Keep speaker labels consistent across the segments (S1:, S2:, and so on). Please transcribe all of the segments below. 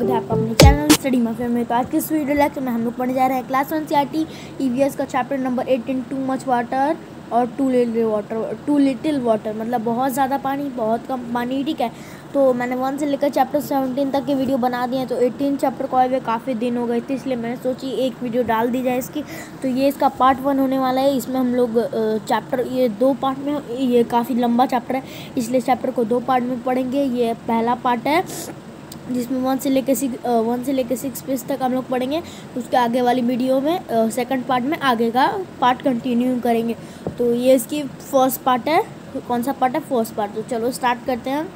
S1: स्वागत है आपका अपने चैनल स्टडी माफिया में। तो आज के इस वीडियो लेक्चर में हम लोग पढ़ने जा रहे हैं क्लास 1 CRT EVS का chapter number 18 too much water और टू लिटिल वाटर मतलब बहुत ज़्यादा पानी बहुत कम पानी। ठीक है, तो मैंने 1 से लेकर चैप्टर 17 तक के वीडियो बना दिए हैं। तो 18 चैप्टर को आए हुए काफ़ी दिन हो गए थे, इसलिए मैंने सोची एक वीडियो डाल दी जाए इसकी। तो ये इसका पार्ट 1 होने वाला है। इसमें हम लोग चैप्टर ये 2 पार्ट में, ये काफ़ी लंबा चैप्टर है इसलिए चैप्टर को 2 पार्ट में पढ़ेंगे। ये पहला पार्ट है जिसमें 1 से लेकर 6 पेज तक हम लोग पढ़ेंगे। उसके आगे वाली वीडियो में सेकंड पार्ट में आगे का पार्ट कंटिन्यू करेंगे। तो ये इसकी फर्स्ट पार्ट है। तो कौन सा पार्ट है? First part. तो चलो स्टार्ट करते हैं।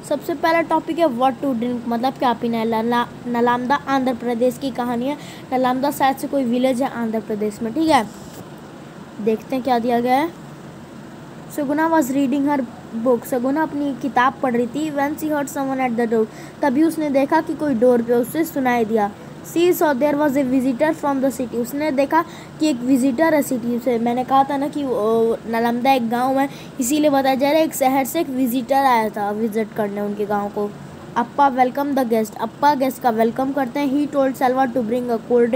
S1: सबसे पहला टॉपिक है व्हाट टू ड्रिंक मतलब क्या पीना है। नालंदा आंध्र प्रदेश की कहानी है। नालंदा शायद से कोई विलेज है आंध्र प्रदेश में। ठीक है, देखते हैं क्या दिया गया है। सगुना वॉज रीडिंग हर बुक। सगुना अपनी किताब पढ़ रही थी। When she heard someone at the door, तभी उसने देखा कि कोई डोर पे उसे सुनाई दिया। She saw there was a visitor from the city. उसने देखा कि एक विजिटर है सिटी से। मैंने कहा था ना कि नालंदा एक गांव है, इसीलिए बताया जा रहा है एक शहर से एक विजिटर आया था विजिट करने उनके गांव को। अप्पा वेलकम द गेस्ट। अप्पा गेस्ट का वेलकम करते हैं। He told Selva to bring a cold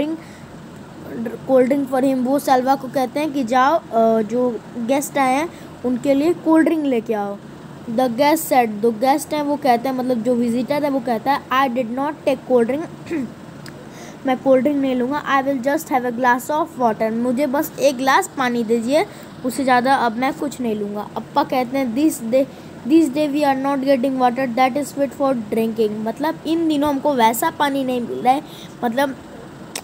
S1: drink for him. वो सेल्वा को कहते हैं कि जाओ जो गेस्ट आए हैं उनके लिए कोल्ड ड्रिंक लेके आओ। द गेस्ट सेड, जो गेस्ट हैं वो कहते हैं मतलब जो विजिटर है वो कहता है I did not take cold drink मैं कोल्ड ड्रिंक नहीं लूँगा। I will just have a glass of water. मुझे बस एक गिलास पानी दीजिए, उससे ज़्यादा अब मैं कुछ नहीं लूँगा। अप्पा कहते हैं this day we are not getting water that is fit for drinking. मतलब इन दिनों हमको वैसा पानी नहीं मिल रहा है। मतलब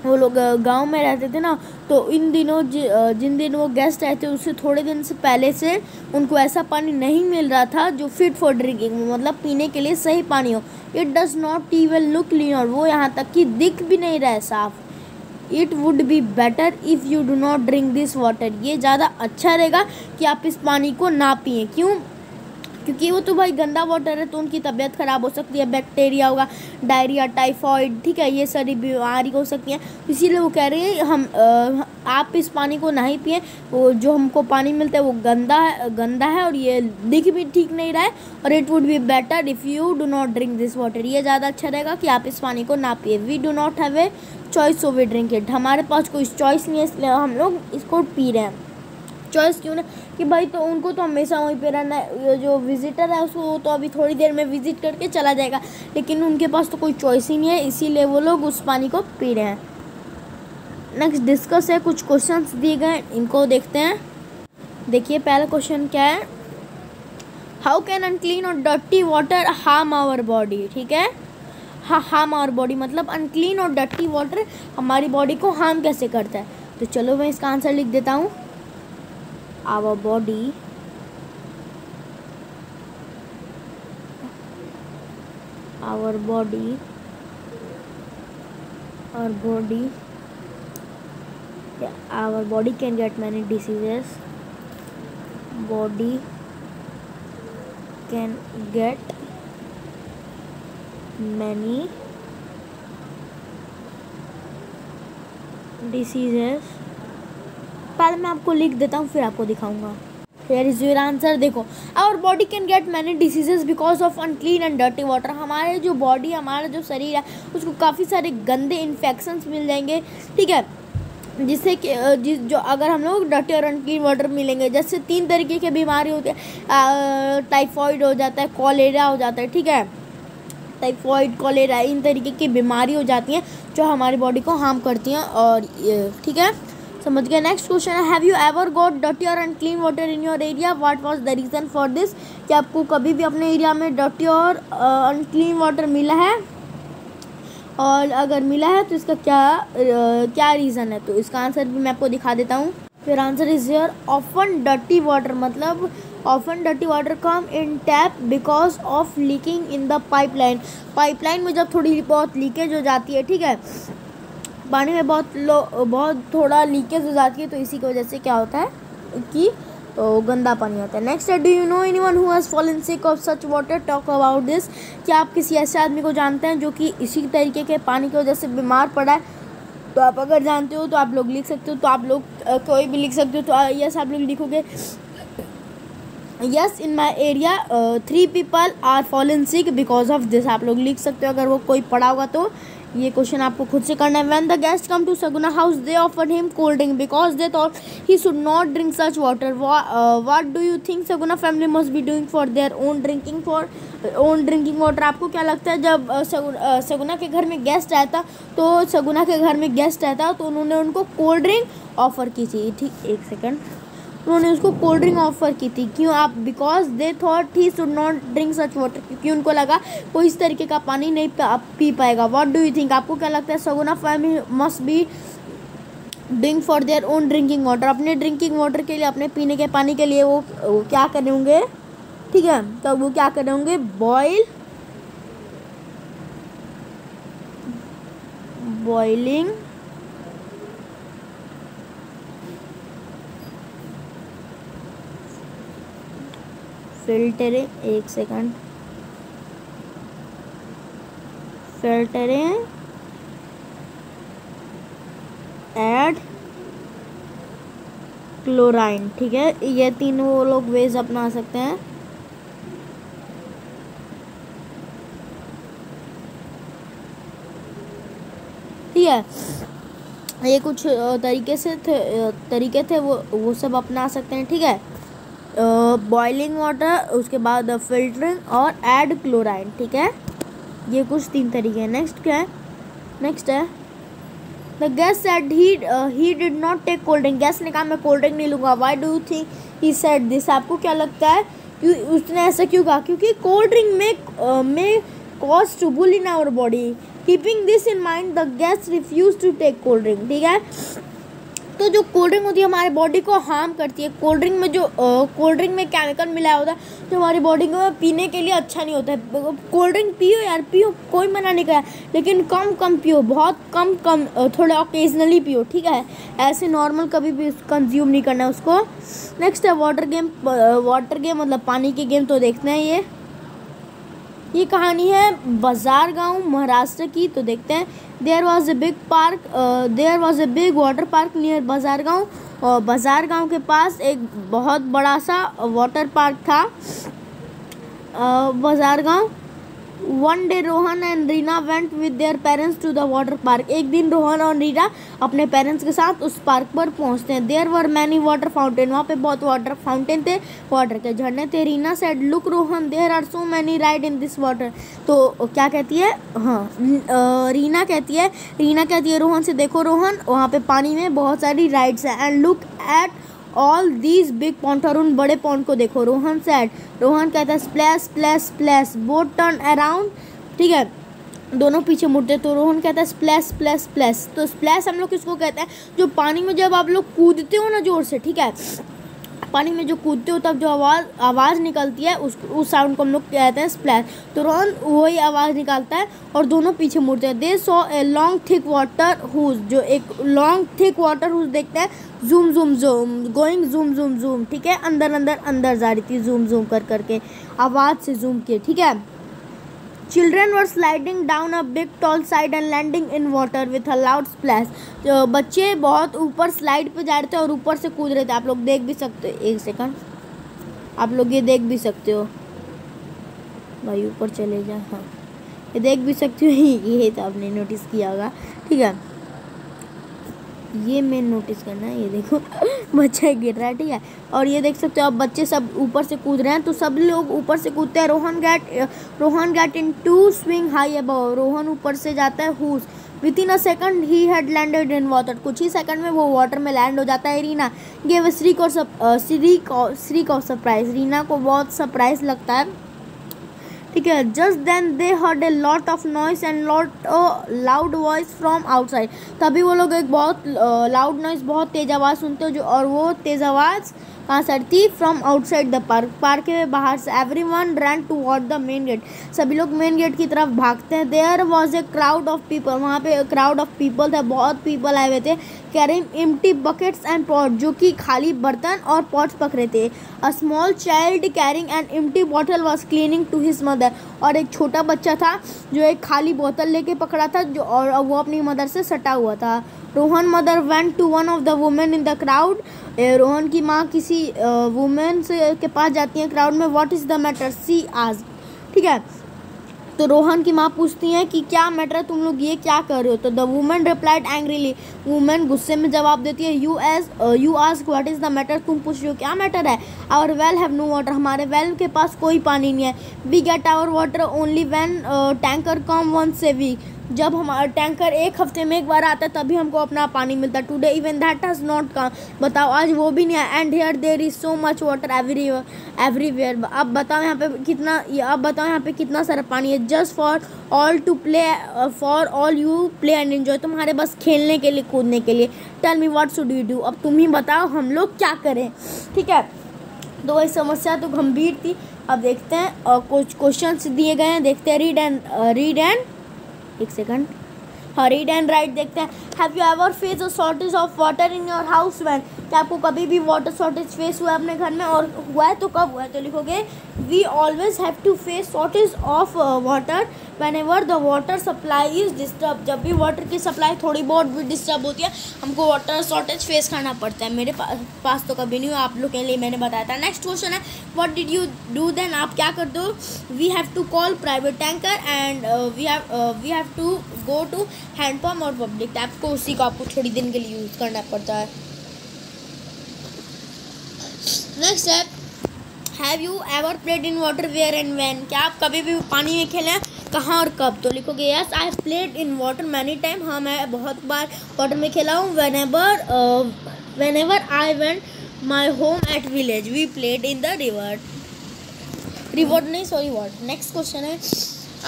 S1: वो लोग गांव में रहते थे ना, तो इन दिनों जिन दिन वो गेस्ट आए थे उससे थोड़े दिन से पहले से उनको ऐसा पानी नहीं मिल रहा था जो फिट फॉर ड्रिंकिंग मतलब पीने के लिए सही पानी हो। It does not even look cleaner. वो यहाँ तक कि दिख भी नहीं रहा है साफ। It would be better if you do not drink this water. ये ज़्यादा अच्छा रहेगा कि आप इस पानी को ना पिए। क्यों? क्योंकि वो तो भाई गंदा वाटर है, तो उनकी तबीयत ख़राब हो सकती है, बैक्टीरिया होगा, डायरिया, टाइफाइड, ठीक है, ये सारी बीमारी हो सकती हैं। इसीलिए वो कह रहे हैं आप इस पानी को नहीं पिए। वो जो हमको पानी मिलता है वो गंदा है और ये दिख भी ठीक नहीं रहा है। और it would be better if you do not drink this water. ये ज़्यादा अच्छा रहेगा कि आप इस पानी को ना पिए। We do not have a choice so we drink it. हमारे पास कोई चॉइस नहीं है इसलिए हम लोग इसको पी रहे हैं। चॉइस क्यों ना कि भाई तो उनको तो हमेशा वहीं पे रहना है। जो विजिटर है उसको तो अभी थोड़ी देर में विजिट करके चला जाएगा, लेकिन उनके पास तो कोई चॉइस ही नहीं है, इसीलिए वो लोग उस पानी को पी रहे हैं। नेक्स्ट डिस्कस है, कुछ क्वेश्चंस दिए गए इनको देखते हैं। देखिए पहला क्वेश्चन क्या है, हाउ कैन अनक्लीन और dirty water harm our body. ठीक है, हार्म आवर बॉडी मतलब अनक्लीन और डर्टी वाटर हमारी बॉडी को हार्म कैसे करता है। तो चलो मैं इसका आंसर लिख देता हूँ। Our body can get many diseases. Body can get many diseases. पहले मैं आपको लिख देता हूँ फिर आपको दिखाऊंगा। Here is your answer। देखो, our body can get many diseases because of unclean and dirty water। हमारे जो बॉडी, हमारा जो शरीर है उसको काफ़ी सारे गंदे इन्फेक्शंस मिल जाएंगे। ठीक है, जिससे कि जो अगर हम लोग डर्टी और अनक्लीन वाटर मिलेंगे, जैसे 3 तरीके की बीमारी होती है। टाइफाइड हो जाता है, कॉलेरा हो जाता है। ठीक है, टाइफाइड, कॉलेरा इन तरीके की बीमारी हो जाती हैं जो हमारी बॉडी को हार्म करती हैं। और ठीक है, समझ गए। नेक्स्ट क्वेश्चन है, have you ever got dirty और unclean water in your area, what was the reason for this. क्या आपको कभी भी अपने एरिया में डर्टी और अनक्लीन वाटर मिला है, और अगर मिला है तो इसका क्या रीज़न है। तो इसका आंसर भी मैं आपको दिखा देता हूँ। फिर answer is here, often dirty water मतलब often dirty water come in tap because of leaking in the pipeline में जब थोड़ी बहुत लीकेज हो जाती है, ठीक है, पानी में बहुत थोड़ा लीकेज हो जाती है, तो इसी की वजह से क्या होता है कि गंदा पानी आता है। नेक्स्ट है, do you no anyone who has fallen sick of such water, talk about this. क्या आप किसी ऐसे आदमी को जानते हैं जो कि इसी तरीके के पानी की वजह से बीमार पड़ा है। तो आप अगर जानते हो तो आप लोग लिख सकते हो। तो आप लोग कोई भी लिख सकते हो। तो यस आप लोग लिखोगे yes in my area 3 people are fallen sick because of this. आप लोग लिख सकते हो अगर वो कोई पढ़ा होगा तो। ये क्वेश्चन आपको खुद से करना है। When the guest come to Saguna house they offered him cold drink because they thought he should not drink such water. What do you think Saguna family must be doing for their own drinking water. आपको क्या लगता है जब सगुना के घर में guest आया था तो उन्होंने उनको कोल्ड ड्रिंक ऑफर की थी। ठीक, एक सेकंड, उन्होंने उसको कोल्ड ड्रिंक ऑफर की थी। क्यों? आप because they thought he should not drink such water, क्योंकि उनको लगा कोई इस तरीके का पानी नहीं पी पाएगा। व्हाट डू यू थिंक, आपको क्या लगता है Saguna family must be doing for their own drinking water. अपने ड्रिंकिंग वाटर के लिए, अपने पीने के पानी के लिए वो क्या करे होंगे? ठीक है, तो वो क्या करे होंगे? बॉइलिंग फिल्टरिंग, एक सेकंड, फिल्टरिंग एड क्लोराइन। ठीक है, ये तीनों वो लोग वेज अपना सकते हैं। ठीक है, ये कुछ तरीके थे वो सब अपना सकते हैं। ठीक है, बॉइलिंग वाटर, उसके बाद फिल्टरिंग और ऐड क्लोराइन। ठीक है, ये कुछ 3 तरीके हैं। नेक्स्ट क्या है? नेक्स्ट है the guest said he did not take cold drink. Guest ने कहा मैं कोल्ड ड्रिंक नहीं लूँगा। Why do you think he said this. आपको क्या लगता है कि उसने ऐसा क्यों कहा? क्योंकि कोल्ड ड्रिंक में cause trouble in our body. Keeping this in mind the guest refuse to take cold drink. ठीक है, तो जो कोल्ड ड्रिंक होती है हमारे बॉडी को हार्म करती है। कोल्ड ड्रिंक में केमिकल मिलाया होता है जो हमारी बॉडी को पीने के लिए अच्छा नहीं होता है। कोल्ड ड्रिंक पियो यार, पियो, कोई मना नहीं करा, लेकिन कम पियो, बहुत कम थोड़ा ओकेजनली पियो। ठीक है, ऐसे नॉर्मल कभी भी कंज्यूम नहीं करना है उसको। नेक्स्ट है वाटर गेम मतलब पानी के गेम। तो देखते हैं ये कहानी है बाजार गांव महाराष्ट्र की। तो देखते हैं। There was a big water park near Bazar Gaon. और बाजार गांव के पास एक बहुत बड़ा सा वाटर पार्क था। Bazar Gaon. One day Rohan and Reena went with their parents to the water park. एक दिन रोहन और रीना अपने पेरेंट्स के साथ उस पार्क पर पहुंचते हैं। There were many water fountain. वहाँ पे बहुत वाटर फाउंटेन थे, वाटर के झरने थे। Reena said look Rohan there are so many ride in this water. तो क्या कहती है? हाँ, रीना कहती है रोहन से, देखो रोहन, वहाँ पे पानी में बहुत सारी राइड्स हैं। And look at all these big pond, और उन बड़े पॉन्ड को देखो। रोहन कहता है splash splash splash, boat turn around. ठीक है, दोनों पीछे मुड़ते। तो रोहन कहता है स्प्लैश स्प्लैश स्प्लैश। तो स्प्लैश हम लोग किसको कहते हैं? जो पानी में जब आप लोग कूदते हो ना जोर से, ठीक है, पानी में जो कूदते हो तब जो आवाज़ निकलती है उस साउंड को हम लोग कहते हैं स्प्लैश। तो रोहन वही आवाज़ निकालता है और दोनों पीछे मुड़ते हैं। They saw a long thick water hose, जो एक लॉन्ग थिक वाटर हुज देखते हैं। Zoom zoom zoom going, zoom zoom zoom. ठीक है, अंदर जा रही थी, जूम जूम करके आवाज़ से जूम किए। ठीक है, children were sliding down a big tall side and landing in water with a loud splash. तो बच्चे बहुत ऊपर स्लाइड पे जा रहे थे और ऊपर से कूद रहे थे। आप लोग देख भी सकते हो, एक सेकंड, आप लोग ये देख भी सकते हो भाई, ऊपर चले जा। हाँ, ये देख भी सकते हो। ये तो आपने नोटिस किया होगा। ठीक है, ये मेन नोटिस करना है। ये देखो बच्चा गिर रहा है। ठीक है, और ये देख सकते हो आप, बच्चे सब ऊपर से कूद रहे हैं। तो सब लोग ऊपर से कूदते हैं। Rohan get into swing high above. Rohan ऊपर से जाता है whoosh. Within a second ही हैड लैंडेड इन वाटर। कुछ ही सेकंड में वो वाटर में लैंड हो जाता है। Reena gave a shriek of surprise. Reena को बहुत सरप्राइज लगता है। ठीक है, just then they heard a lot of noise and loud voice from outside. तभी वो लोग एक बहुत लाउड नॉइस, बहुत तेज़ आवाज़ सुनते हो, और वो तेज़ आवाज़ कहाँ से थी? फ्रॉम आउटसाइड द पार्क के बाहर से। Everyone run toward the main gate. सभी लोग मेन गेट की तरफ भागते हैं। There was a crowd of people. वहाँ पे क्राउड ऑफ पीपल था, बहुत पीपल आए हुए थे। Carrying empty buckets and pot, जो कि खाली बर्तन और पॉट्स पकड़े थे। A small child carrying an empty bottle was clinging to his mother. और एक छोटा बच्चा था जो एक खाली बोतल लेके पकड़ा था, और वो अपनी मदर से सटा हुआ था। Rohan mother went to one of the women in the crowd. Rohan की माँ किसी वुमेन से के पास जाती है क्राउड में। What is the matter she asked. ठीक है, तो रोहन की माँ पूछती हैं कि क्या मैटर है, तुम लोग ये क्या कर रहे हो। तो the women replied angrily, women गुस्से में जवाब देती है, you ask what is the matter, तुम पूछ रहे हो क्या मैटर है। Our well have no water, हमारे वेल के पास कोई पानी नहीं है। We get our water only when tanker come once a week, जब हमारा टैंकर एक हफ्ते में एक बार आता है तभी हमको अपना पानी मिलता है। Today even that has not come, बताओ आज वो भी नहीं है। And here there is so much water everywhere, अब बताओ यहाँ पे कितना सारा पानी है। Just for all to play, for all you play and enjoy, तुम्हारे बस खेलने के लिए कूदने के लिए। Tell me what should we do, अब तुम ही बताओ हम लोग क्या करें। ठीक है, तो वही समस्या तो गंभीर थी। अब देखते हैं कुछ क्वेश्चंस दिए गए हैं, देखते हैं। रीड एंड एक सेकंड, हाँ रीड एंड राइट देखते हैं। Have you ever face a shortage of water in your house when, क्या आपको कभी भी वाटर शॉर्टेज फेस हुआ है अपने घर में, और हुआ है तो कब हुआ है। तो लिखोगे we always have to face shortage of water whenever the water supply is disturb, जब भी वाटर की सप्लाई थोड़ी बहुत भी डिस्टर्ब होती है हमको वाटर शॉर्टेज फेस करना पड़ता है। मेरे पास तो कभी नहीं हुआ, आप लोग के लिए मैंने बताया था। नेक्स्ट क्वेश्चन है what did you do then, आप क्या करते हो। We have to call private tanker and we have to go to handpump और पब्लिक टैप को, उसी को आपको थोड़ी दिन के लिए यूज़ करना पड़ता है। नेक्स्ट है have you ever played in water where and when, क्या आप कभी भी पानी में खेले हैं, कहाँ और कब। तो लिखोगे yes I have played in water many time, हाँ मैं बहुत बार वाटर में खेला हूँ। Whenever I went my home at village we played in the river नहीं सॉरी वाटर। नेक्स्ट क्वेश्चन है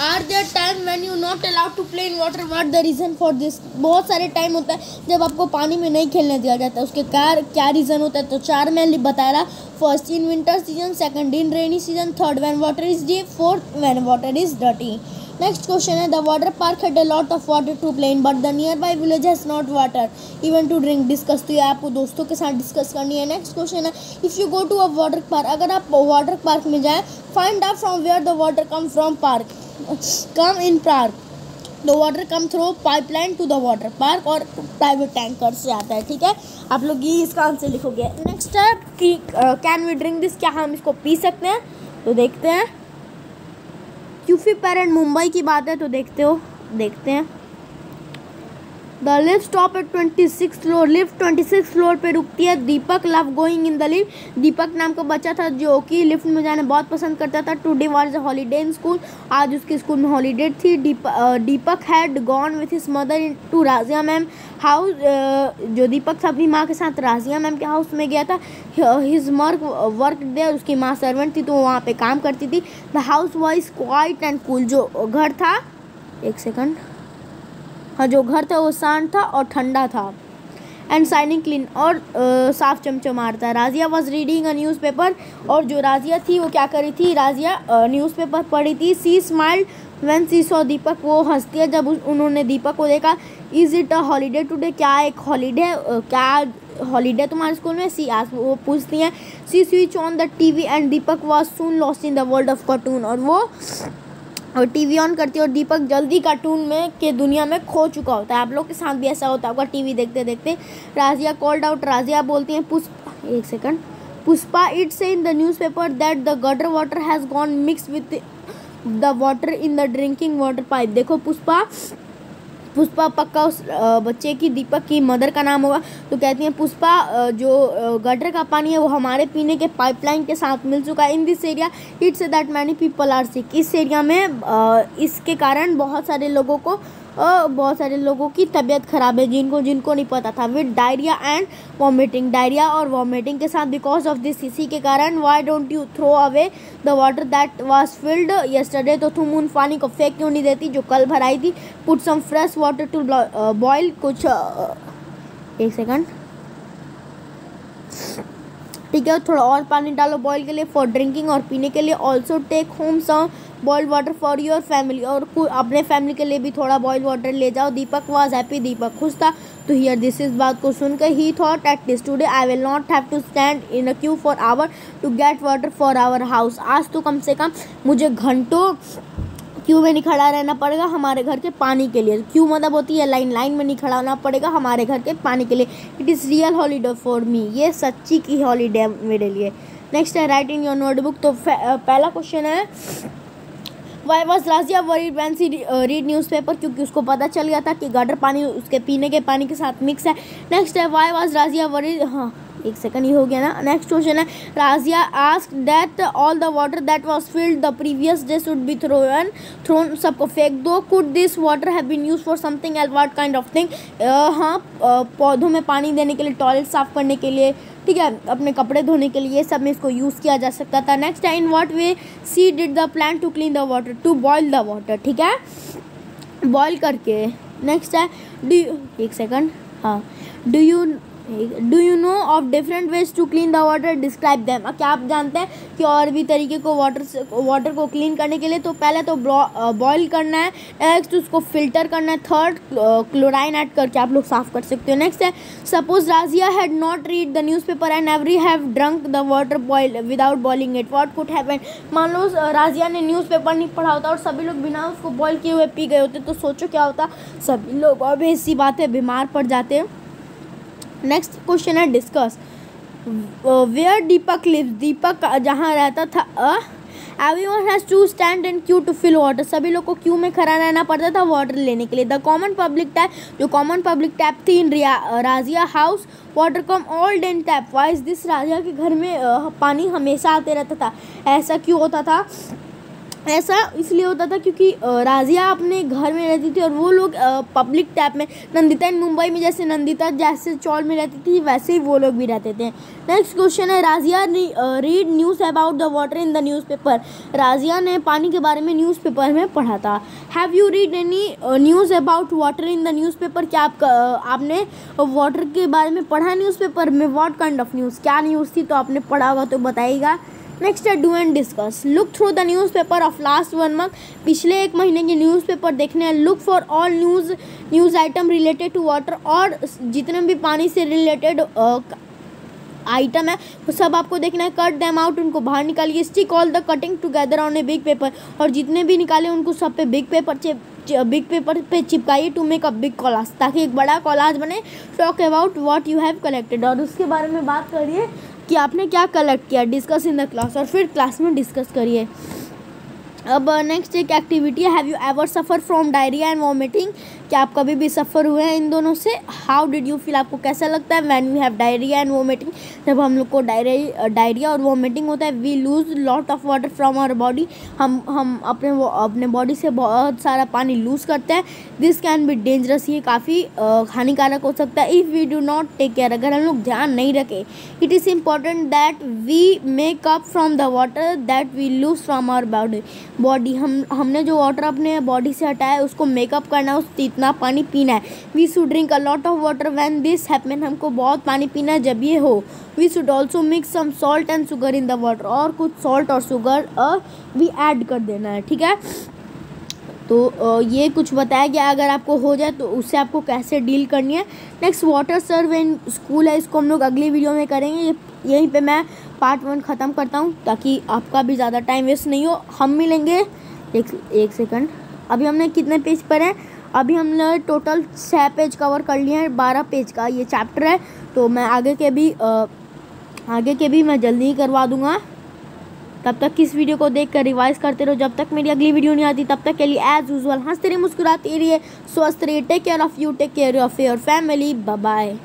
S1: are there time when you not allowed to play in water, what the reason for this, बहुत सारे time होता है जब आपको पानी में नहीं खेलने दिया जाता है, उसके क्या रीज़न होता है। तो 4 मैं बता रहा, first in winter season, second in rainy season, third when water is deep, fourth when water is dirty. Next question है the water park had a lot of water to play in but the nearby village has not water even to drink. Discuss, तो ये आपको दोस्तों के साथ discuss करनी है। Next question है if you go to a water park, अगर आप वाटर पार्क में जाएँ, find out from where the water come from park, come in park, the water come through pipeline to the water park, और private tanker से आता है। ठीक है, आप लोग ये इसका आंसर लिखोगे। नेक्स्ट है कि कैन वी ड्रिंक दिस, क्या हम इसको पी सकते हैं। तो देखते हैं क्यूफी पेरेंट मुंबई की बात है, तो देखते हैं the lift stop at 26 floor, lift 26 floor पे रुकती है। Deepak love going in the lift, Deepak नाम का बच्चा था जो कि लिफ्ट में जाना बहुत पसंद करता था। Today was a holiday in school, आज उसके स्कूल में हॉलीडे थी। Deepak had gone with his mother to Razia ma'am house, जो दीपक था अपनी माँ के साथ राजिया मैम के हाउस में गया था। हिज वर्क देयर, उसकी माँ सर्वेंट थी तो वहाँ पे काम करती थी। The house wise quiet and cool, जो घर था एक सेकंड, हाँ जो घर था वो शांत था और ठंडा था। एंड शाइनिंग क्लीन, और साफ चमचमाता है। राजिया वॉज रीडिंग अ न्यूज़पेपर, और जो राजिया थी वो क्या करी थी, राजिया न्यूज़पेपर पढ़ी थी। सी स्माइल्ड व्हेन सी सॉ दीपक, वो हंसती है जब उन्होंने दीपक को देखा। Is it a holiday today, क्या एक हॉलीडे, क्या हॉलीडे तुम्हारे स्कूल में। सी आज वो पूछती हैं। She switch on the TV and Deepak was soon lost in the world of cartoon, और वो टीवी ऑन करती है और दीपक जल्दी कार्टून में के दुनिया में खो चुका होता है। आप लोग के साथ भी ऐसा होता होगा टीवी देखते देखते। राजिया कॉल्ड आउट, राजिया बोलती हैं Pushpa it's in the newspaper that the gutter water has gone mix with the water in the drinking water pipe. देखो पुष्पा पक्का उस बच्चे की, दीपक की मदर का नाम होगा, तो कहती हैं पुष्पा जो गटर का पानी है वो हमारे पीने के पाइपलाइन के साथ मिल चुका है। In this area it's that many people are sick, इस एरिया में इसके कारण बहुत सारे लोगों की तबीयत खराब है, जिनको नहीं पता था। With diarrhoea and vomiting, diarrhoea और वॉमिटिंग के साथ। बिकॉज ऑफ दिस, इसी के कारण। Why don't you throw away the water that was filled yesterday, तो तुम उन पानी को फेंक क्यों नहीं देती जो कल भराई थी। Put some fresh water to boil, कुछ एक सेकंड, ठीक है, थोड़ा और पानी डालो बॉयल के लिए, फॉर ड्रिंकिंग और पीने के लिए। Also take home some boiled water for your family, और अपने फैमिली के लिए भी थोड़ा बॉइल्ड वाटर ले जाओ। दीपक वाज हैप्पी, दीपक खुश था। तो हियर दिस, इस बात को सुनकर ही thought at this today I will not have to stand in a queue for hour to get water for our house. आज तो कम से कम मुझे घंटों क्यू में नहीं खड़ा रहना पड़ेगा हमारे घर के पानी के लिए। क्यू मतलब होती है लाइन, लाइन में नहीं खड़ा होना पड़ेगा हमारे घर के पानी के लिए। It is real holiday for me, ये सच्ची की हॉलीडे मेरे लिए। नेक्स्ट है राइट इन योर नोटबुक। तो पहला क्वेश्चन है why was Razia worried when she read newspaper, क्योंकि उसको पता चल गया था कि गटर पानी उसके पीने के पानी के साथ मिक्स है। नेक्स्ट है वाई वॉज राजिया वरीड, हाँ एक सेकंड, ये हो गया ना। नेक्स्ट क्वेश्चन है Razia asked that all the water that was filled the previous day should be thrown, सबको फेंक दो। Could this water have been used for something else, what kind of thing, हाँ पौधों में पानी देने के लिए, टॉयलेट साफ करने के लिए, ठीक है, अपने कपड़े धोने के लिए, ये सब में इसको यूज़ किया जा सकता था। नेक्स्ट है in what way she did the plan to clean the water, to boil the water, ठीक है, बॉयल करके। नेक्स्ट है एक सेकंड, हाँ do you know of different ways to clean the water, describe them. क्या आप जानते हैं कि और भी तरीके को वाटर को क्लीन करने के लिए? तो पहले तो बॉईल करना है, नेक्स्ट उसको फिल्टर करना है, थर्ड क्लोराइन ऐड करके आप लोग साफ़ कर सकते हो। नेक्स्ट है suppose Razia had not read the newspaper and every have drunk the water boil without boiling it, what could happen. मान लो राजिया ने न्यूज़पेपर नहीं पढ़ा होता और सभी लोग बिना उसको बॉयल किए हुए पी गए होते, तो सोचो क्या होता, सभी लोग ऑब्वियस सी बात है बीमार पड़ जाते हैं। नेक्स्ट क्वेश्चन है discuss where Deepak lives, Deepak जहाँ रहता था। Everyone has to stand in queue to fill water, सभी लोग को क्यू में खड़ा रहना पड़ता था वाटर लेने के लिए। द कॉमन पब्लिक टैप, जो कॉमन पब्लिक टैप थी in Razia house, water come all day in tap. Why is this, Razia के घर में पानी हमेशा आते रहता था। ऐसा क्यों होता था? ऐसा इसलिए होता था क्योंकि राजिया अपने घर में रहती थी और वो लोग पब्लिक टैप में, नंदिता इन मुंबई में जैसे नंदिता जैसे चौल में रहती थी वैसे ही वो लोग भी रहते थे। नेक्स्ट क्वेश्चन है Razia read news about the water in the newspaper, Razia ने पानी के बारे में न्यूज़पेपर में पढ़ा था। Have you read any news about water in the newspaper, क्या आपने वाटर के बारे में पढ़ा न्यूज़पेपर में? व्हाट काइंड ऑफ न्यूज़, क्या न्यूज़ थी, तो आपने पढ़ा होगा तो बताइएगा। नेक्स्ट है do and discuss. Look through the newspaper of last 1 month, पिछले 1 महीने के न्यूज़पेपर देखने हैं। Look for all news item related to water, और जितने भी पानी से रिलेटेड आइटम है वो सब आपको देखना है। कट देम आउट, उनको बाहर निकालिए। Stick all the cutting together on a big paper, और जितने भी निकाले उनको सब पे बिग पेपर पे चिपकाइए to make a big collage, ताकि एक बड़ा कोलाज बने। Talk about what you have collected, और उसके बारे में बात करिए कि आपने क्या कलेक्ट किया। डिस्कस इन द क्लास, और फिर क्लास में डिस्कस करिए। अब नेक्स्ट एक एक्टिविटी है, have you ever suffer from diarrhoea and vomiting, क्या आप कभी भी सफ़र हुए हैं इन दोनों से? हाउ डिड यू फील, आपको कैसा लगता है? When we have diarrhoea and vomiting, जब हम लोग को डायरिया और वॉमिटिंग होता है, we lose lot of water from our body, हम अपने बॉडी से बहुत सारा पानी लूज़ करते हैं। दिस कैन बी डेंजरस, ये काफ़ी हानिकारक हो सकता है। If we do not take care, अगर हम लोग ध्यान नहीं रखें। It is important that we make up from the water that we lose from our body, हमने जो वाटर अपने बॉडी से हटाया है उसको मेकअप करना है, उस इतना पानी पीना है। We should drink a lot of water when this happen, हमको बहुत पानी पीना है जब ये हो। We should also mix some salt and sugar in the water, और कुछ सॉल्ट और शुगर भी ऐड कर देना है, ठीक है। तो ये कुछ बताया गया, अगर आपको हो जाए तो उससे आपको कैसे डील करनी है। Next water serve in school है, इसको हम लोग अगली वीडियो में करेंगे। यहीं पे मैं पार्ट 1 ख़त्म करता हूँ ताकि आपका भी ज़्यादा टाइम वेस्ट नहीं हो। हम मिलेंगे एक सेकंड, अभी हमने कितने पेज पर हैं? अभी हमने टोटल 6 पेज कवर कर लिए हैं, 12 पेज का ये चैप्टर है। तो मैं आगे के भी मैं जल्दी ही करवा दूँगा। तब तक इस वीडियो को देखकर रिवाइज करते रहो। जब तक मेरी अगली वीडियो नहीं आती तब तक के लिए एज यूजुअल हंसते रहिए, मुस्कुराते रहिए, स्वस्थ रहिए। Take care of you, take care of your family, bye bye.